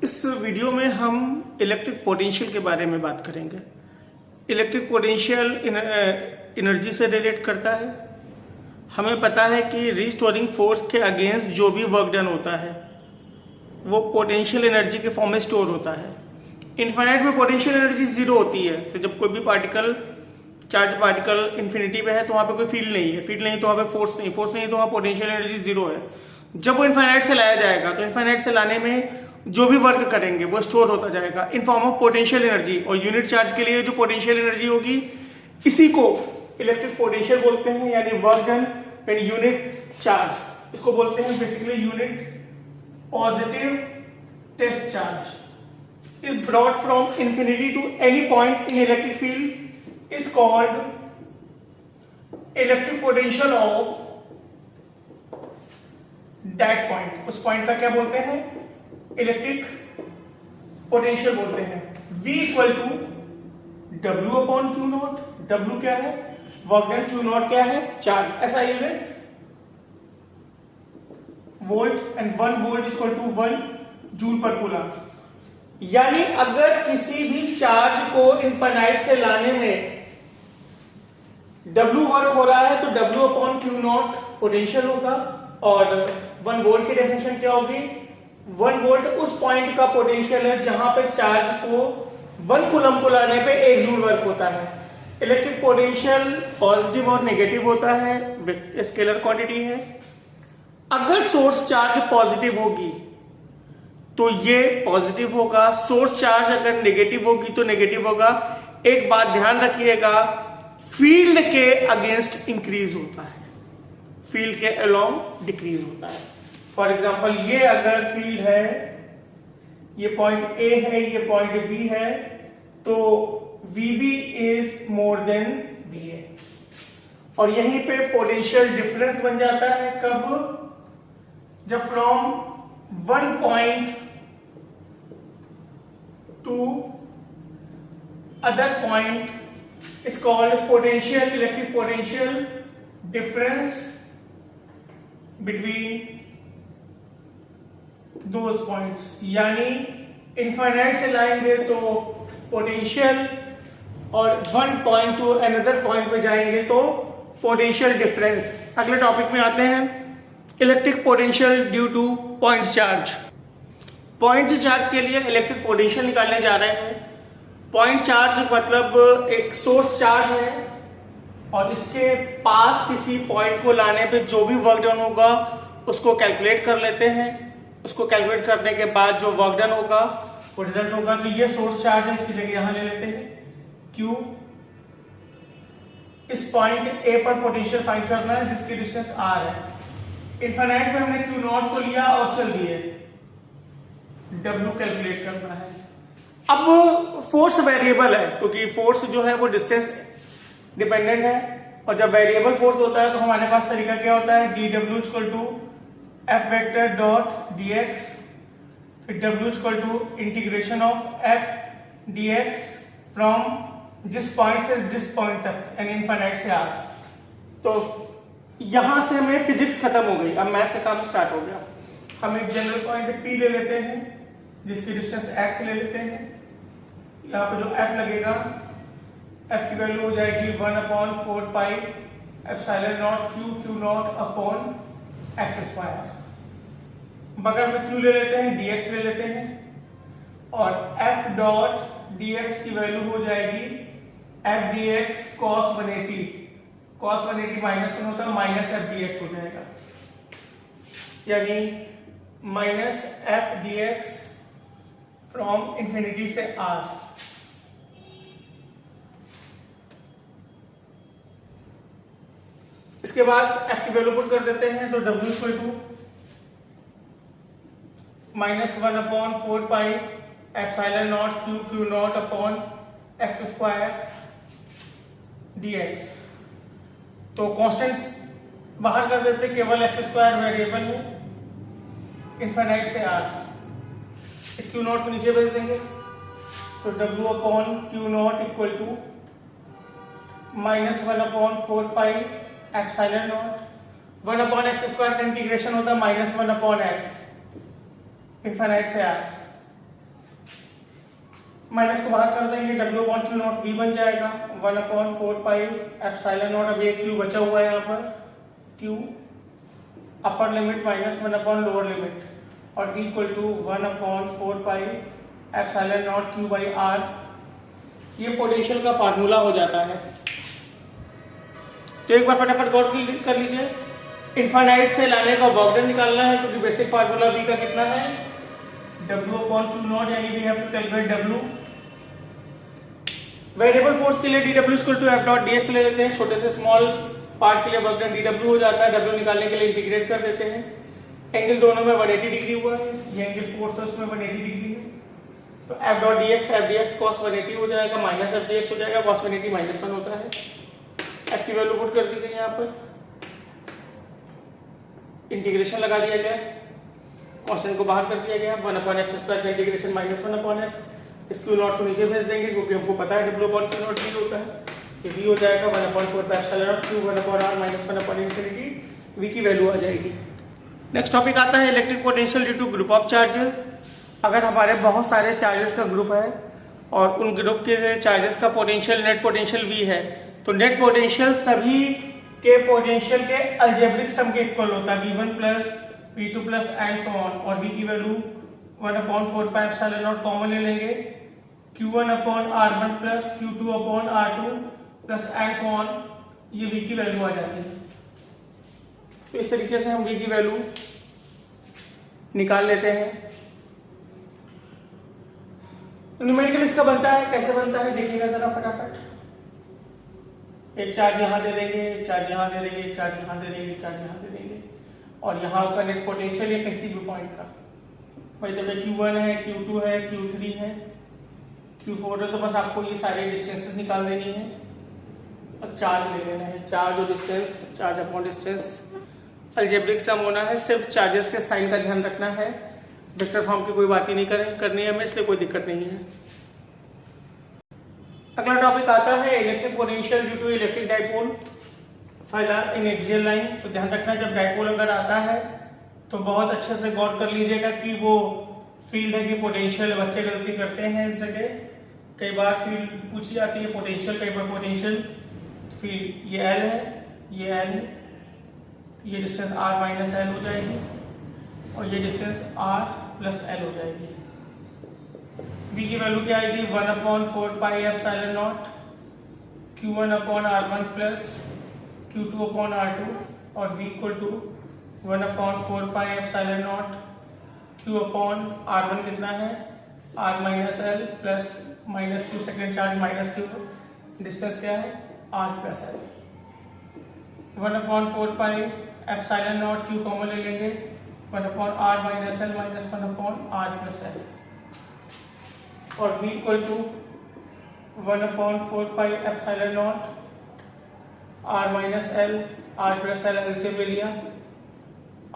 इस वीडियो में हम इलेक्ट्रिक पोटेंशियल के बारे में बात करेंगे। इलेक्ट्रिक पोटेंशियल एनर्जी से रिलेट करता है। हमें पता है कि रिस्टोरिंग फोर्स के अगेंस्ट जो भी वर्क डन होता है वो पोटेंशियल एनर्जी के फॉर्म में स्टोर होता है। इनफाइनाइट में पोटेंशियल एनर्जी जीरो होती है, तो जब कोई भी पार्टिकल चार्ज पार्टिकल इन्फिनिटी पे है तो वहाँ पे कोई फील्ड नहीं है, फील्ड नहीं तो वहाँ पे फोर्स नहीं तो वहाँ पोटेंशियल एनर्जी जीरो है। जब वो इनफाइनाइट से लाया जाएगा तो इनफाइनाइट से लाने में जो भी वर्क करेंगे वो स्टोर होता जाएगा in form of potential energy, और यूनिट चार्ज के लिए जो पोटेंशियल एनर्जी होगी इसी को इलेक्ट्रिक पोटेंशियल बोलते हैं, यानी work done when unit charge. इसको बोलते हैं basically unit positive test charge is brought from infinity to any point in electric field is called electric potential of that point. उस पॉइंट का क्या बोलते हैं? इलेक्ट्रिक पोटेंशियल बोलते हैं। V equal to W upon Q nought. W क्या है? Work done. Q not क्या है? चार्ज। ऐसा unit volt, and 1 volt equal to 1 joule per coulomb. यानी अगर किसी भी चार्ज को इनफाइनाइट से लाने में W वर्क हो रहा है तो W upon Q not potential होगा, और 1 वोल्ट की डेफिनेशन क्या होगी? 1 वोल्ट उस पॉइंट का पोटेंशियल है जहां पे चार्ज को 1 कूलम को लाने पे 1 जूल वर्क होता है। इलेक्ट्रिक पोटेंशियल पॉजिटिव और नेगेटिव होता है, स्केलर क्वांटिटी है। अगर सोर्स चार्ज पॉजिटिव होगी तो ये पॉजिटिव होगा, सोर्स चार्ज अगर नेगेटिव होगी तो नेगेटिव होगा। एक बात ध्यान रखिएगा, फील्ड के अगेंस्ट इंक्रीज होता है, फील्ड के अलोंग डिक्रीज होता है। फॉर एग्जाम्पल ये अगर फील्ड है, ये पॉइंट ए है, ये पॉइंट बी है, तो VB is more than VA, और यहीं पे पोटेंशियल डिफरेंस बन जाता है। कब? जब from 1 point two other point is called potential, electric potential difference between those points. यानी इनफाइनाइट से लाएंगे तो पोटेंशियल, और 1 पॉइंट टू अनदर पॉइंट पे जाएंगे तो पोटेंशियल डिफरेंस। अगले टॉपिक में आते हैं, electric potential due two point charge. Point charge के लिए इलेक्ट्रिक पोटेंशियल निकालने जा रहे हैं। पॉइंट चार्ज मतलब एक सोर्स चार्ज है और इसके पास किसी पॉइंट को लाने पे जो भी वर्क डन होगा उसको कैलकुलेट कर लेते हैं। उसको कैलकुलेट करने के बाद जो वर्क डन होगा वो रिजल्ट होगा। तो ये सोर्स चार्ज है, इसकी जगह यहां ले लेते हैं Q। इस पॉइंट A पर पोटेंशियल फाइंड करना है जिसकी डिस्टेंस R है। इनफाइनाइट में हमने Q नॉट को लिया और चल दिए, W कैलकुलेट करना है। अब फोर्स वेरिएबल है, क्योंकि फोर्स जो है वो डिस्टेंस डिपेंडेंट है, और जब वेरिएबल फोर्स होता है तो हमारे पास तरीका क्या होता है? dW equal to F vector dot dx, फिर W equal to integration of F dx from जिस पॉइंट से जिस पॉइंट तक, यानी इनफाइनाइट से R। तो यहां से हमें फिजिक्स खत्म हो गई, अब मैथ्स का काम स्टार्ट हो गया। हम एक जनरल पॉइंट P ले लेते हैं जिसकी डिस्टेंस x ले लेते हैं। यहाँ पे जो F लगेगा, F की वैल्यू हो जाएगी 1/4 pi epsilon not Q nought upon x square. बगल में Q ले लेते हैं, dx ले लेते हैं, और F डॉट dx की वैल्यू हो जाएगी F dx cos 180। cos 180 -1 होता है, माइनस F dx हो जाएगा, यानी minus F dx from infinity से R। इसके बाद F की वैल्यू पुट कर देते हैं, तो W equal to -1/4 pi epsilon not Q nought upon x square dx। तो कांस्टेंट्स बाहर कर देते, केवल x स्क्वायर वेरिएबल है इनफाइनाइट से R। इस Q नॉट को नीचे भेज देंगे, तो W upon Q nought equal to -1/4 pi epsilon nought 1/x square का इंटीग्रेशन होता है -1/x इनफाइनाइट से R। माइनस को बाहर कर देंगे, W upon Q nought V बन जाएगा 1/4 पाई एप्सिलॉन नॉट। अब ये क्यू बचा हुआ है यहाँ पर, Q upper limit minus 1 upon lower limit और equal to 1/4 pi epsilon not Q by R. ये पोटेंशियल का फार्मूला हो जाता है। तो एक बार फटाफट गौर कर लीजिए, इनफाइनाइट से लाने का वर्क डन निकालना है, क्योंकि बेसिक फार्मूला V का कितना है, W अपॉन क्यू नॉट, यानी we have to calculate W। Variable force के लिए dW equal to F dot dx ले लेते हैं। छोटे से स्मॉल पार्ट के लिए वर्क डन dW हो जाता है। W निकालने के लिए इंटीग्रेट कर देते हैं। एंगल दोनों में 180 डिग्री हुआ है, ये एंगल फोर्स है उसमें 180 डिग्री है। तो F डॉट dx cos 180 हो जाएगा, माइनस F dx हो जाएगा, cos 180 -1 होता है। F की वैल्यू पुट कर दी गई यहाँ पर, इंटीग्रेशन लगा दिया गया, कांस्टेंट को बाहर कर दिया गया, 1/x स्क्वायर का इंटीग्रेशन -1/x। इस क्यू नॉट को नीचे भेज देंगे, क्योंकि हमको पता है W upon Q nought V होता है। ये वी हो जाएगा 1/4 pi epsilon not Q 1/r -1/∞ V की वैल्यू आ जाएगी। नेक्स्ट टॉपिक आता है electric potential due to group of charges. अगर हमारे बहुत सारे चार्जेस का ग्रुप है और उन ग्रुप के चार्जेस का पोटेंशियल नेट पोटेंशियल वी है, तो नेट पोटेंशियल सभी के पोटेंशियल के अलजेब्रिक सम के इक्वल होता है, V1 plus V2 plus and so on. और V की value 1/4 pi epsilon not common ले लेंगे, Q1 upon R1 plus Q2 upon R2 plus and so on, ये V की वैल्यू आ जाती है। तो इस तरीके से हम V की वैल्यू निकाल लेते हैं। न्यूमेरिकल इसका बनता है, कैसे बनता है देखिएगा जरा फटाफट। एक चार्ज यहाँ दे देंगे, एक चार्ज यहाँ दे देंगे, एक चार्ज यहाँ दे देंगे, एक चार्ज यहाँ दे देंगे, और यहाँ का नेट पोटेंशियल या किसी भी पॉइंट का, भाई जब Q1 है, Q2 है, Q3 है, Q4 है, तो बस आपको ये सारे डिस्टेंसेस निकाल देनी है और चार्ज ले लेना है। चार्ज और distance, charge upon distance algebraic sum होना है। सिर्फ चार्जेस के साइन का ध्यान रखना है, वेक्टर फॉर्म की कोई बात ही नहीं करनी है हमें, इसलिए कोई दिक्कत नहीं है। अगला टॉपिक आता है electric potential due to electric dipole फाइला इन एक्सियल लाइन। तो ध्यान रखना, जब डाइपोल अगर आता है तो बहुत अच्छे से गौर कर लीजिएगा कि वो फील्ड है कि पोटेंशियल। बच्चे गलती करते हैं इस जगह, कई बार फील्ड पूछी जाती है पोटेंशियल, कई बार पोटेंशियल फील्ड। ये L है, ये L, ये डिस्टेंस R माइनस L हो जाएगी और ये डिस्टेंस R प्लस L हो जाएगी। V की वैल्यू क्या आएगी 1/4 pi epsilon not Q1 upon R1 plus Q2 upon R2 और V equal to 1/4 pi epsilon not Q upon R1 कितना है R minus L plus minus Q second charge minus Q, distance क्या है R plus L। 1/4 pi epsilon not Q common ले लेंगे, 1/r minus L minus 1/r plus L और V equal to 1/4 pi epsilon nought R minus L R plus L, L से ले लिया,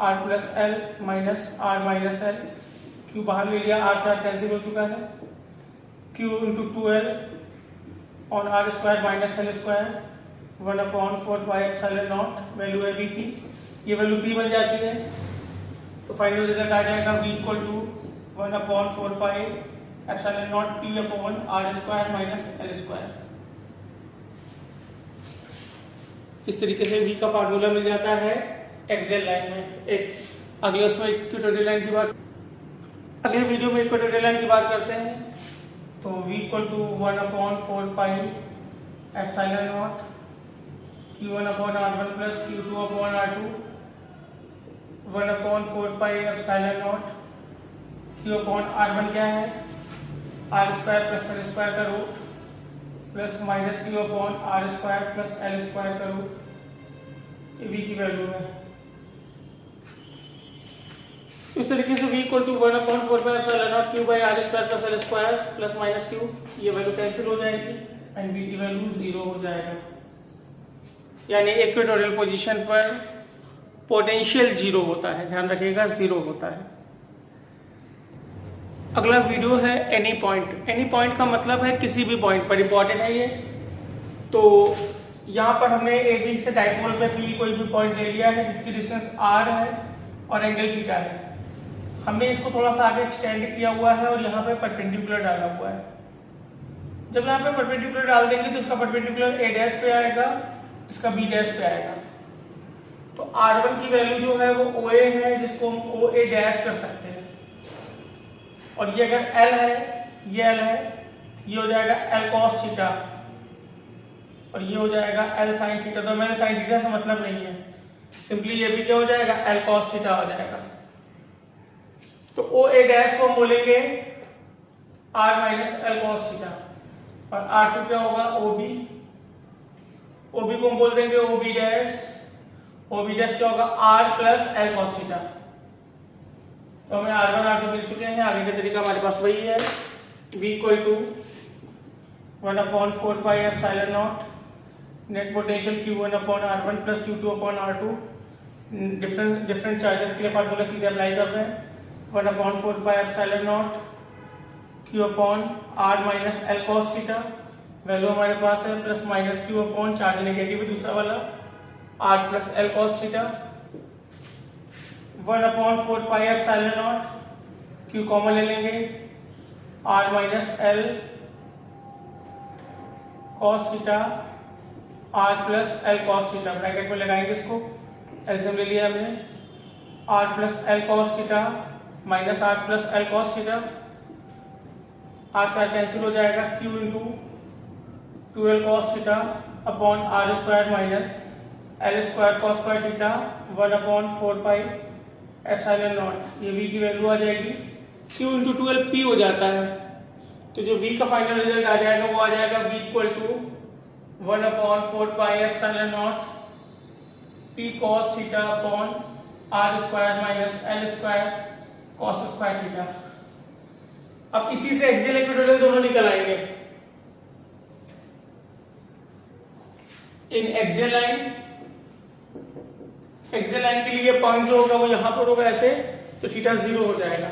R plus L minus R minus L, Q बाहर ले लिया, R से R कैंसिल हो चुका है, Q into 2L on R square minus L square 1/4 pi epsilon not, value है V की, ये वैल्यू P बन जाती है। तो फाइनल रिजल्ट आ जाएगा V equal to 1/4 pi epsilon nought P upon R square minus L square. इस तरीके से V का फार्मूला मिल जाता है एक्सियल लाइन में। एक अगले उसमें इक्वेटोरियल लाइन की बात, अगले वीडियो में इक्वेटोरियल लाइन की बात करते हैं। तो V equal to 1/4 pi epsilon not Q1 upon R1 plus Q2 upon R2 1/4 pi epsilon not Q upon R1 क्या है R square plus L square का root plus minus Q upon R square plus L square का root, ये V की value है। इस तरीके से V equal to 1/4 pi epsilon not Q by R square plus L square plus minus Q, ये value cancel हो जाएगी एंड V की वैल्यू 0 हो जाएगा, यानी इक्वेटोरियल पोजीशन पर पोटेंशियल 0 होता है, ध्यान रखिएगा 0 होता है। अगला वीडियो है एनी पॉइंट। एनी पॉइंट का मतलब है किसी भी पॉइंट पर, इंपॉर्टेंट है ये। तो यहाँ पर हमने ए बी से डाइपोल पे P कोई भी पॉइंट ले लिया है जिसकी डिस्टेंस R है और एंगल थीटा है। हमने इसको थोड़ा सा आगे एक्सटेंड किया हुआ है और यहाँ पे परपेंडिकुलर डाला हुआ है। जब यहाँ पे परपेंडिकुलर डाल देंगे तो इसका परपेंडिकुलर ए डैश पे आएगा, इसका बी डैश पे आएगा। तो R1 की वैल्यू जो है वो OA है, जिसको हम OA डैश कर सकते हैं। और ये अगर L है, ये L है, ये हो जाएगा L cos थीटा और ये हो जाएगा L sin थीटा। तो मैंने sin थीटा से मतलब नहीं है, सिंपली ये भी क्या हो जाएगा, L cos थीटा हो जाएगा। तो OA डैश को हम बोलेंगे R minus L cos theta और R2 क्या होगा, OB। OB को हम बोल देंगे OB डैश। OB डैश क्या होगा, R plus L cos theta. तो हमें R1 R2 मिल चुके हैं। आगे का तरीका हमारे पास वही है, V equal to 1/4 pi epsilon nought net potential Q1 upon R1 plus Q2 upon R2। Different charges के लिए फार्मूला सीधे अप्लाई कर रहे हैं। 1/4 pi epsilon not Q upon R minus L cos theta, value हमारे पास है plus minus Q upon charge negative है दूसरा वाला, R plus L cos theta. 1/4 pi epsilon not, Q common ले लेंगे, R minus L cos theta, R plus L cos theta, bracket में लगाएंगे इसको, एलसीएम ले लिया हमने, R plus L cos theta minus R plus L cos theta. R से cancel हो जाएगा, Q into 2L cos theta upon R square minus L square cos square theta 1/4 pi epsilon not. ये V की value आ जाएगी, Q into 2L P हो जाता है। तो जो V का फाइनल रिजल्ट आ जाएगा वो आ जाएगा V equal to 1/4 pi epsilon nought P cos theta upon R square minus L square cos square theta. अब इसी से एक्सियल इक्वेटोरियल दोनों निकल आएंगे। इन एक्सियल लाइन के लिए पॉइंट जो होगा वो यहां पर होगा ऐसे, तो थीटा 0 हो जाएगा।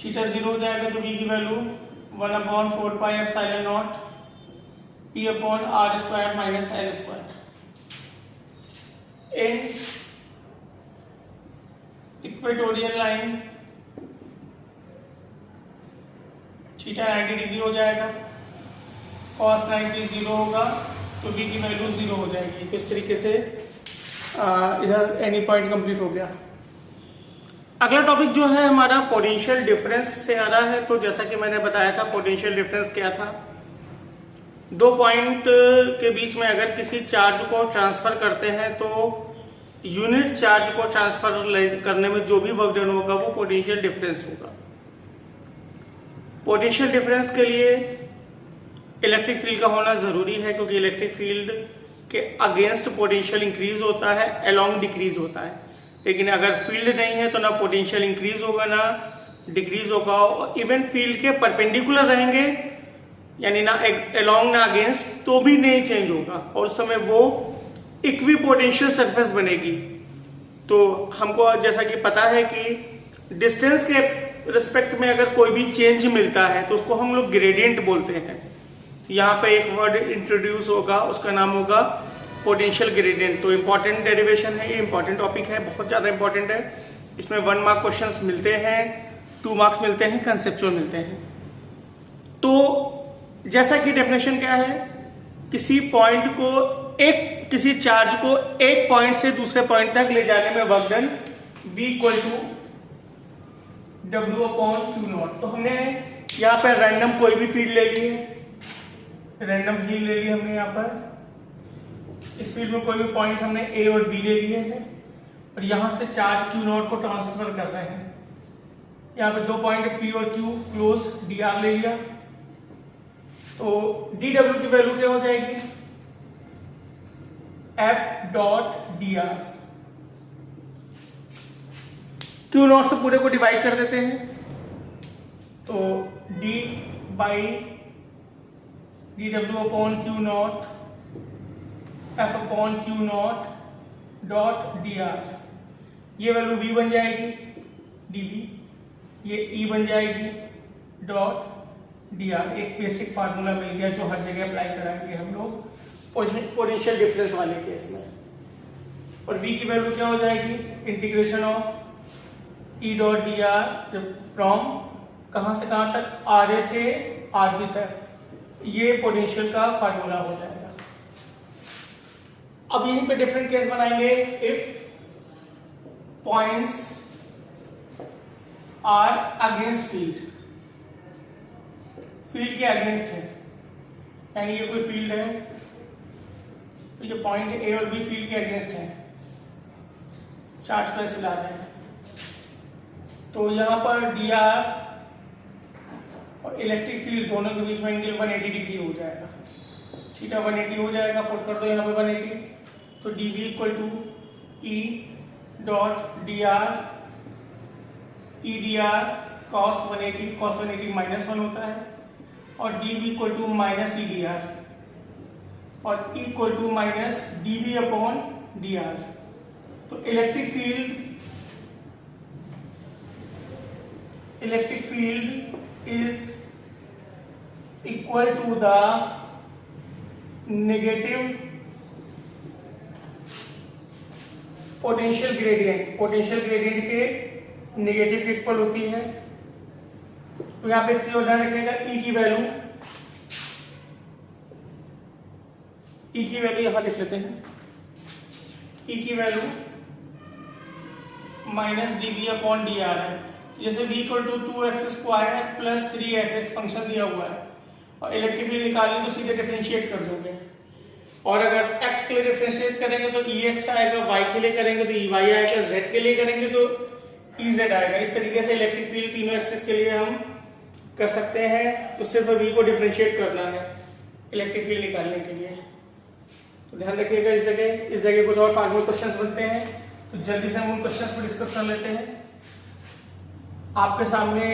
थीटा 0 हो जाएगा तो V की value 1/4 pi epsilon nought P upon R square minus L square. इन इक्वेटोरियल लाइन थीटा 90 डिग्री हो जाएगा, cos 90 0 होगा, तो V की वैल्यू 0 हो जाएगी। तो इस तरीके से इधर एनी पॉइंट कंप्लीट हो गया। अगला टॉपिक जो है हमारा पोटेंशियल डिफरेंस से आ रहा है। तो जैसा कि मैंने बताया था पोटेंशियल डिफरेंस क्या था, दो पॉइंट के बीच में अगर किसी चार्ज को ट्रांसफर करते हैं तो यूनिट चार्ज को ट्रांसफर करने में जो भी वर्क डन होगा वो पोटेंशियल डिफरेंस होगा। पोटेंशियल डिफरेंस के लिए इलेक्ट्रिक फील्ड का होना जरूरी है, क्योंकि इलेक्ट्रिक फील्ड के अगेंस्ट पोटेंशियल इंक्रीज होता है, अलोंग डिक्रीज होता है। लेकिन अगर फील्ड नहीं है तो ना पोटेंशियल इंक्रीज होगा ना डिक्रीज होगा, और इवन फील्ड के परपेंडिकुलर रहेंगे यानी ना अलोंग ना अगेंस्ट तो भी नहीं चेंज होगा, और उस समय वो इक्वी पोटेंशियल सरफेस बनेगी। तो हमको जैसा कि पता है कि डिस्टेंस के रिस्पेक्ट में अगर कोई भी चेंज मिलता है तो उसको हम लोग ग्रेडियंट बोलते हैं। यहाँ पे एक वर्ड इंट्रोड्यूस होगा, उसका नाम होगा पोटेंशियल ग्रेडियंट। तो इंपॉर्टेंट डेरिवेशन है, ये इंपॉर्टेंट टॉपिक है, बहुत ज़्यादा इंपॉर्टेंट है। इसमें 1 मार्क क्वेश्चंस मिलते हैं, 2 मार्क्स मिलते हैं, कंसेप्चुअल मिलते हैं। तो जैसा कि डेफिनेशन क्या है, किसी पॉइंट को किसी चार्ज को एक पॉइंट से दूसरे पॉइंट तक ले जाने में work done V equal to W upon Q nought. तो हमने यहाँ पर रैंडम कोई भी फील्ड ले ली है, रैंडम फील्ड ले ली हमने यहाँ पर। इस फील्ड में कोई भी पॉइंट हमने A और B ले लिए हैं और यहाँ से चार्ज Q नॉट को ट्रांसफर कर रहे हैं। यहाँ पे 2 पॉइंट P और Q क्लोज dr ले लिया, तो dw की वैल्यू क्या हो जाएगी, F dot dr। Q not से पूरे को डिवाइड कर देते हैं, तो d by dw upon Q not F upon Q not dot dr। ये वैल्यू V बन जाएगी dV, ये E बन जाएगी डॉट dr। एक बेसिक फार्मूला मिल गया जो हर जगह अप्लाई कराएंगे हम लोग पोटेंशियल डिफरेंस वाले केस में। और V की वैल्यू क्या हो जाएगी, integration of E dot dr from कहां से कहां तक, RA से RB तक। ये पोटेंशियल का फार्मूला हो जाएगा। अब यहीं पे डिफरेंट केस बनाएंगे। If points are against field, field के अगेंस्ट है, यानी ये कोई फील्ड है तो ये पॉइंट ए और बी फील्ड के अगेंस्ट है, चार्ज को ऐसे ला रहे हैं, तो यहां पर डी आर और इलेक्ट्रिक फील्ड दोनों के बीच में एंगल 180 डिग्री हो जाएगा। थीटा 180 हो जाएगा, पुट कर दो यहाँ पे 180, तो d V equal to E dot d r, E d r cos 180 minus 1 होता है, और d V equal to minus E d r, और equal to minus d V upon d r. तो electric field is equal to the negative potential gradient, potential gradient के negative के equal होती है। तो यहां पे चीज ध्यान रखिएगा, ई की वैल्यू यहां लिख लेते हैं, ई की value minus d V upon d r है। जैसे v equal to 2x² plus 3x function दिया हुआ है और इलेक्ट्रिक फील्ड निकालनी तो सीधे डिफरेंशिएट कर दोगे, और अगर x के लिए डिफरेंशिएट करेंगे तो ex आएगा, y के लिए करेंगे तो ey आएगा, z के लिए करेंगे तो ez आएगा। इस तरीके से इलेक्ट्रिक फील्ड तीनों एक्सिस के लिए हम कर सकते हैं। तो सिर्फ v को डिफरेंशिएट करना है इलेक्ट्रिक फील्ड निकालने के लिए। तो ध्यान रखिएगा, इस जगह कुछ और फार्मूला क्वेश्चंस बनते हैं, तो जल्दी से हम उन क्वेश्चंस को डिस्कस कर लेते हैं। आपके सामने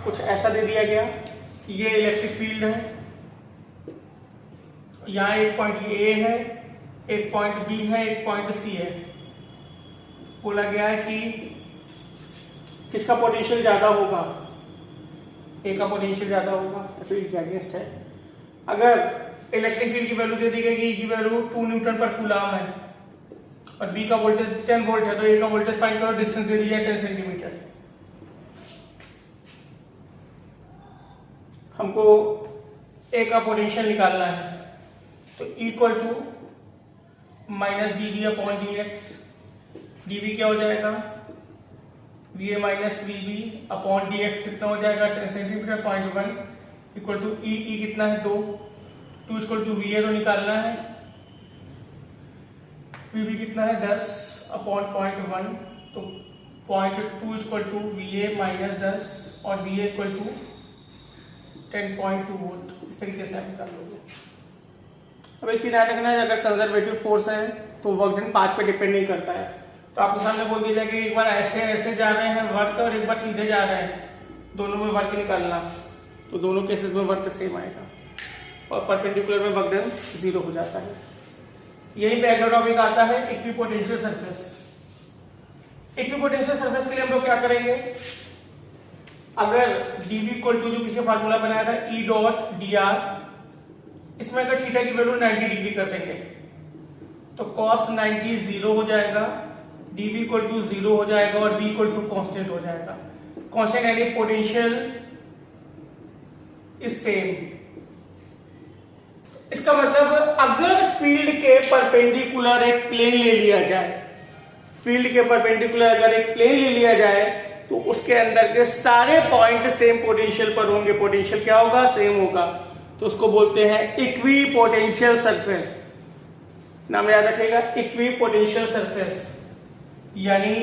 कुछ ऐसा दे दिया गया, ये इलेक्ट्रिक फील्ड है, यहाँ एक पॉइंट ए है, एक पॉइंट बी है, एक पॉइंट सी है। बोला गया है कि किसका पोटेंशियल ज्यादा होगा, ए का पोटेंशियल ज्यादा होगा, फील्ड के अगेंस्ट है। अगर इलेक्ट्रिक फील्ड की वैल्यू दे दी गई कि ई की वैल्यू 2 न्यूटन पर कूलम है और बी का वोल्टेज 10 वोल्ट है, तो ए का वोल्टेज फाइंड करो, डिस्टेंस दे दिया 10 सेंटीमीटर। हमको ए का पोटेंशियल निकालना है, तो equal to minus d V upon d x. D V क्या हो जाएगा, V A minus V B upon d x कितना हो जाएगा 10 सेंटीमीटर 0.1 इक्वल टू ई कितना है 2 इक्वल टू वी ए तो निकालना है, वी बी कितना है 10 अपॉन 0.1, तो 0.2 equal to V A minus 10 और V A equal to 10.2 volt. इस तरीके से आप निकाल लोगे। अब एक चीज याद रखना है, अगर कंजर्वेटिव फोर्स है तो वर्क डन पाथ पे डिपेंड नहीं करता है। तो आपको सामने बोल दिया जाए कि एक बार ऐसे जा रहे हैं वर्क और एक बार सीधे जा रहे हैं, दोनों में वर्क निकालना, तो दोनों केसेस में वर्क सेम आएगा और परपेंडिकुलर में वर्क डन 0 हो जाता है। यही पे अगला टॉपिक आता है इक्विपोटेंशियल सरफेस। इक्विपोटेंशियल सरफेस के लिए हम लोग क्या करेंगे, अगर dv इक्वल टू जो पीछे फार्मूला बनाया था e डॉट dr, इसमें अगर थीटा की वैल्यू 90 डिग्री कर देंगे तो cos 90 0 हो जाएगा, dv इक्वल टू 0 हो जाएगा और v इक्वल टू कांस्टेंट हो जाएगा। कांस्टेंट यानी पोटेंशियल इज सेम। इसका मतलब अगर फील्ड के परपेंडिकुलर एक प्लेन ले लिया जाए, फील्ड के परपेंडिकुलर अगर एक प्लेन ले लिया जाए तो उसके अंदर के सारे पॉइंट सेम पोटेंशियल पर होंगे। पोटेंशियल क्या होगा, सेम होगा, तो उसको बोलते हैं इक्विपोटेंशियल सरफेस। नाम याद रखिएगा, इक्विपोटेंशियल सरफेस। यानी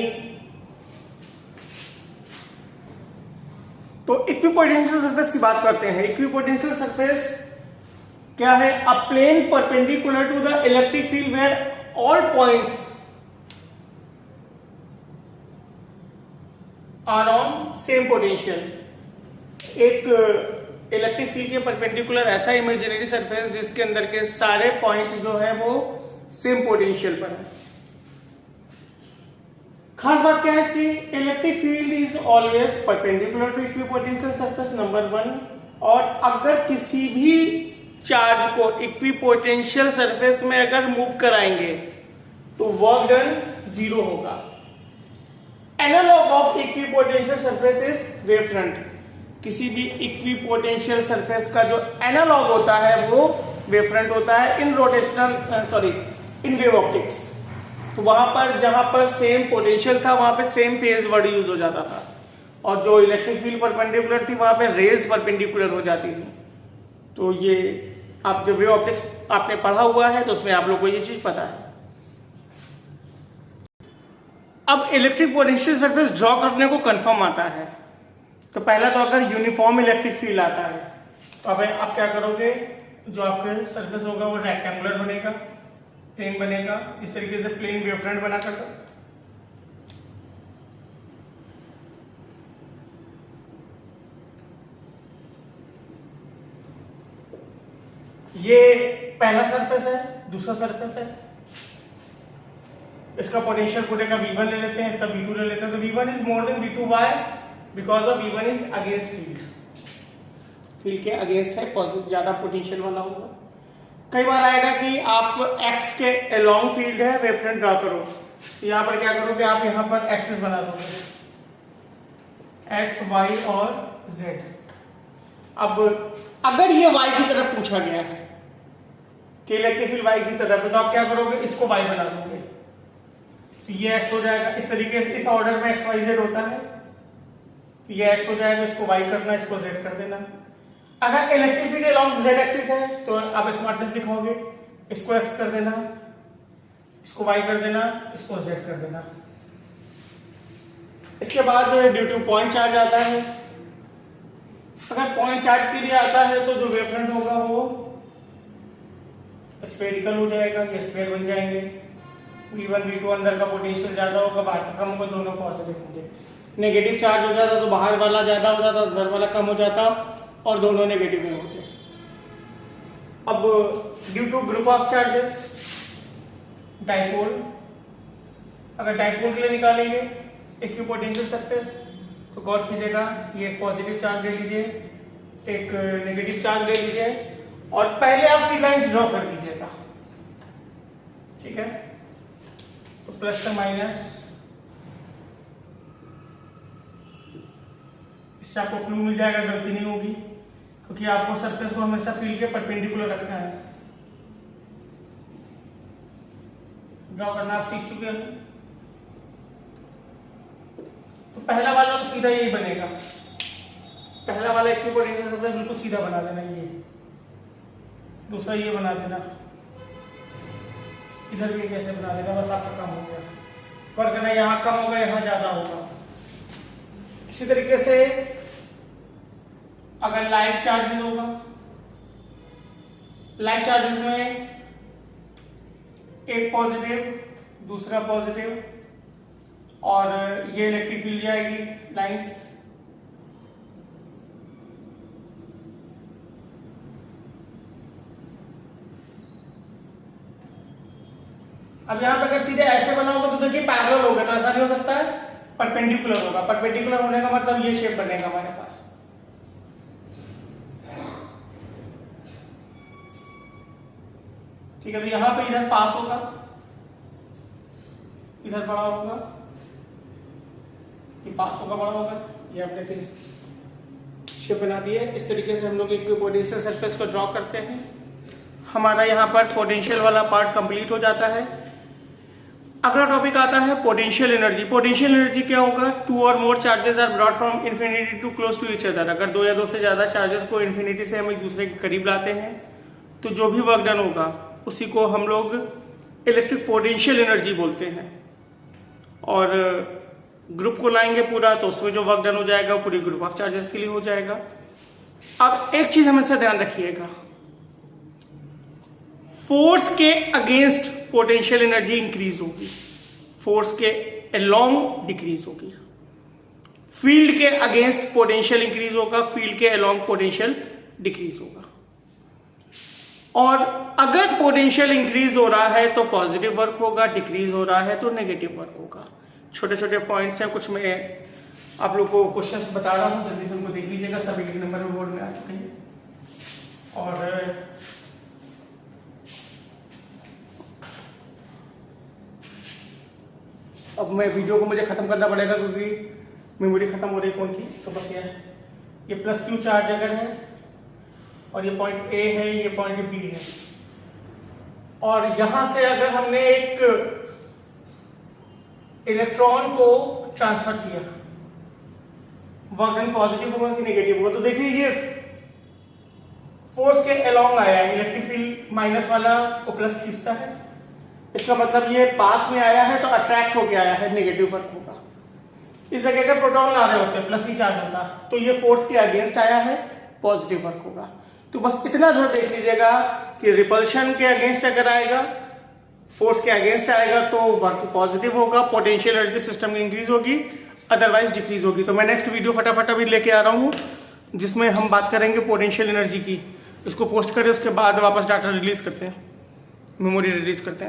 तो इक्विपोटेंशियल सरफेस की बात करते हैं। इक्विपोटेंशियल सरफेस क्या है, a plane perpendicular to the electric field where all points are on same potential. एक इलेक्ट्रिक फील्ड के परपेंडिकुलर ऐसा इमेजिनरी सरफेस जिसके अंदर के सारे पॉइंट जो है वो सेम पोटेंशियल पर है। खास बात क्या है इसकी, electric field is always perpendicular to equipotential surface number 1। और अगर किसी भी चार्ज को इक्विपोटेंशियल सरफेस में अगर मूव कराएंगे तो वर्क डन 0 होगा। Analogue of equipotential surface is wave front. किसी भी इक्विपोटेंशियल सरफेस का जो एनालॉग होता है वो वेव फ्रंट होता है इन वेव ऑप्टिक्स। तो वहां पर जहां पर सेम पोटेंशियल था वहां पे सेम फेज वर्ड यूज हो जाता था, और जो इलेक्ट्रिक फील्ड परपेंडिकुलर थी वहां पे रेज परपेंडिकुलर हो जाती थी। तो ये आप जो वेव ऑप्टिक्स आपने पढ़ा हुआ है तो उसमें आप लोग को ये चीज पता है। अब इलेक्ट्रिक पोटेंशियल सरफेस ड्रॉ करने को कंफर्म आता है। तो पहला तो अगर यूनिफॉर्म इलेक्ट्रिक फील्ड आता है तो अब आप क्या करोगे, जो आपके सरफेस होगा वो रेक्टेंगुलर बनेगा, प्लेन बनेगा, इस तरीके से प्लेन वेव फ्रंट बना कर ये पहला सरफेस है, दूसरा सरफेस है। इसका पोटेंशियल पूरे का V1 ले लेते हैं, तब V2 ले लेते हैं। तो V1 is more than V2 why because of V1 is against field के अगेंस्ट है, पॉजिटिव ज्यादा पोटेंशियल वाला होगा। कई बार आएगा कि आप x के अलोंग फील्ड है, वेव फ्रंट ड्रॉ करो। तो यहाँ पर क्या करोगे, आप यहाँ पर एक्सिस बना दोगे, x, y और z। अब अगर ये y की तरफ पूछा गया है कि इलेक्ट्रिक फील्ड y की तरफ है, तो आप क्या करोगे, इसको y बना दोगे, तो ये x हो जाएगा। इस तरीके से इस ऑर्डर में x, y, z होता है, तो ये x हो जाएगा, इसको y करना, इसको z कर देना। अगर electric field along z axis है तो आप स्मार्टनेस दिखाओगे, इसको x कर देना, इसको y कर देना, इसको z कर देना। इसके बाद ड्यू टू पॉइंट चार्ज आता है। अगर पॉइंट चार्ज के लिए आता है तो जो वेव फ्रंट होगा वो स्फेरिकल हो जाएगा, ये स्फेयर बन जाएंगे। V1 V2 अंदर का पोटेंशियल ज्यादा होगा, बाहर का कम होगा, दोनों पॉजिटिव होंगे। नेगेटिव चार्ज हो जाता तो बाहर वाला ज्यादा हो जाता, अंदर वाला कम हो जाता, और दोनों नेगेटिव में होते। अब due to group of charges dipole, अगर डाइपोल के लिए निकालेंगे इक्विपोटेंशियल सरफेस तो गौर कीजिएगा, ये एक पॉजिटिव चार्ज ले लीजिए, एक नेगेटिव चार्ज ले लीजिए, और पहले आप फ्री लाइंस ड्रॉ कर दीजिएगा, ठीक है। तो प्लस से माइनस, इससे आपको क्लू मिल जाएगा, गलती नहीं होगी, क्योंकि आपको सरफेस को हमेशा फील्ड के परपेंडिकुलर रखना है। ड्रॉ करना आप सीख चुके हैं। तो पहला वाला तो सीधा यही बनेगा, पहला वाला इक्विपोटेंशियल सरफेस बिल्कुल सीधा बना देना, ये दूसरा ये बना देना, इधर भी कैसे बना देना, बस आपका काम हो गया। पर करना यहाँ कम होगा, यहाँ ज्यादा होगा। इसी तरीके से अगर लाइक चार्जेस होगा, लाइक चार्जेस में एक पॉजिटिव, दूसरा पॉजिटिव, और ये इलेक्ट्रिक फील्ड जाएगी लाइंस। अब यहां पे अगर सीधे ऐसे बना होगा तो देखिए पैरेलल होगा, तो ऐसा नहीं हो सकता है, परपेंडिकुलर होगा। परपेंडिकुलर होने का मतलब ये शेप बनेगा हमारे पास। ठीक है, तो यहां पे इधर पास होगा, इधर बड़ा होगा, ये पास होगा, बड़ा होगा, ये हमने फिर शेप बना दी है। इस तरीके से हम लोग इक्विपोटेंशियल सरफेस को ड्रॉ करते हैं। हमारा यहाँ पर पोटेंशियल वाला पार्ट कंप्लीट हो जाता है। अगला टॉपिक आता है पोटेंशियल एनर्जी। पोटेंशियल एनर्जी क्या होगा, टू और more charges are brought from infinity to close to each other. अगर दो या दो से ज्यादा चार्जेस को इन्फिनिटी से हम एक दूसरे के करीब लाते हैं तो जो भी वर्क डन होगा उसी को हम लोग इलेक्ट्रिक पोटेंशियल एनर्जी बोलते हैं। और ग्रुप को लाएंगे पूरा तो उसमें जो वर्क डन हो जाएगा वो पूरी ग्रुप ऑफ चार्जेस के लिए हो जाएगा। अब एक चीज हमेशा ध्यान रखिएगा, फोर्स के अगेंस्ट पोटेंशियल एनर्जी इंक्रीज होगी, फोर्स के अलोंग डिक्रीज होगी। फील्ड के अगेंस्ट पोटेंशियल इंक्रीज होगा, फील्ड के अलोंग पोटेंशियल डिक्रीज होगा। और अगर पोटेंशियल इंक्रीज हो रहा है तो पॉजिटिव वर्क होगा, डिक्रीज हो रहा है तो नेगेटिव वर्क होगा। छोटे छोटे पॉइंट्स हैं, कुछ मैं आप लोग को क्वेश्चंस बता रहा हूं, जल्दी से उनको देख लीजिएगा, सभी एक नंबर में बोर्ड में आ चुके हैं। और अब मैं वीडियो को मुझे खत्म करना पड़ेगा क्योंकि मेमोरी खत्म हो रही फोन की, तो बस ये प्लस क्यू चार्ज अगर है और ये पॉइंट ए है, ये पॉइंट बी है, और यहां से अगर हमने एक इलेक्ट्रॉन को ट्रांसफर किया, वर्क डन पॉजिटिव होगा कि नेगेटिव होगा? तो देखिए ये फोर्स के अलोंग आया है, इलेक्ट्रिक फील्ड माइनस वाला को प्लस खींचता है, इसका मतलब ये पास में आया है तो अट्रैक्ट होके आया है, नेगेटिव वर्क होगा। इस जगह का प्रोटॉन आ रहे होते हैं, प्लस ही चार्ज होता, तो ये फोर्स के अगेंस्ट आया है, पॉजिटिव वर्क होगा। तो बस इतना सा देख लीजिएगा कि रिपल्शन के अगेंस्ट अगर आएगा, फोर्स के अगेंस्ट आएगा तो वर्क पॉजिटिव होगा, पोटेंशियल एनर्जी सिस्टम की इंक्रीज होगी, अदरवाइज डिक्रीज होगी। तो मैं नेक्स्ट वीडियो फटाफट अभी लेके आ रहा हूँ जिसमें हम बात करेंगे पोटेंशियल एनर्जी की। इसको पोस्ट करें, उसके बाद वापस डाटा रिलीज करते हैं, मेमोरी रिलीज करते हैं।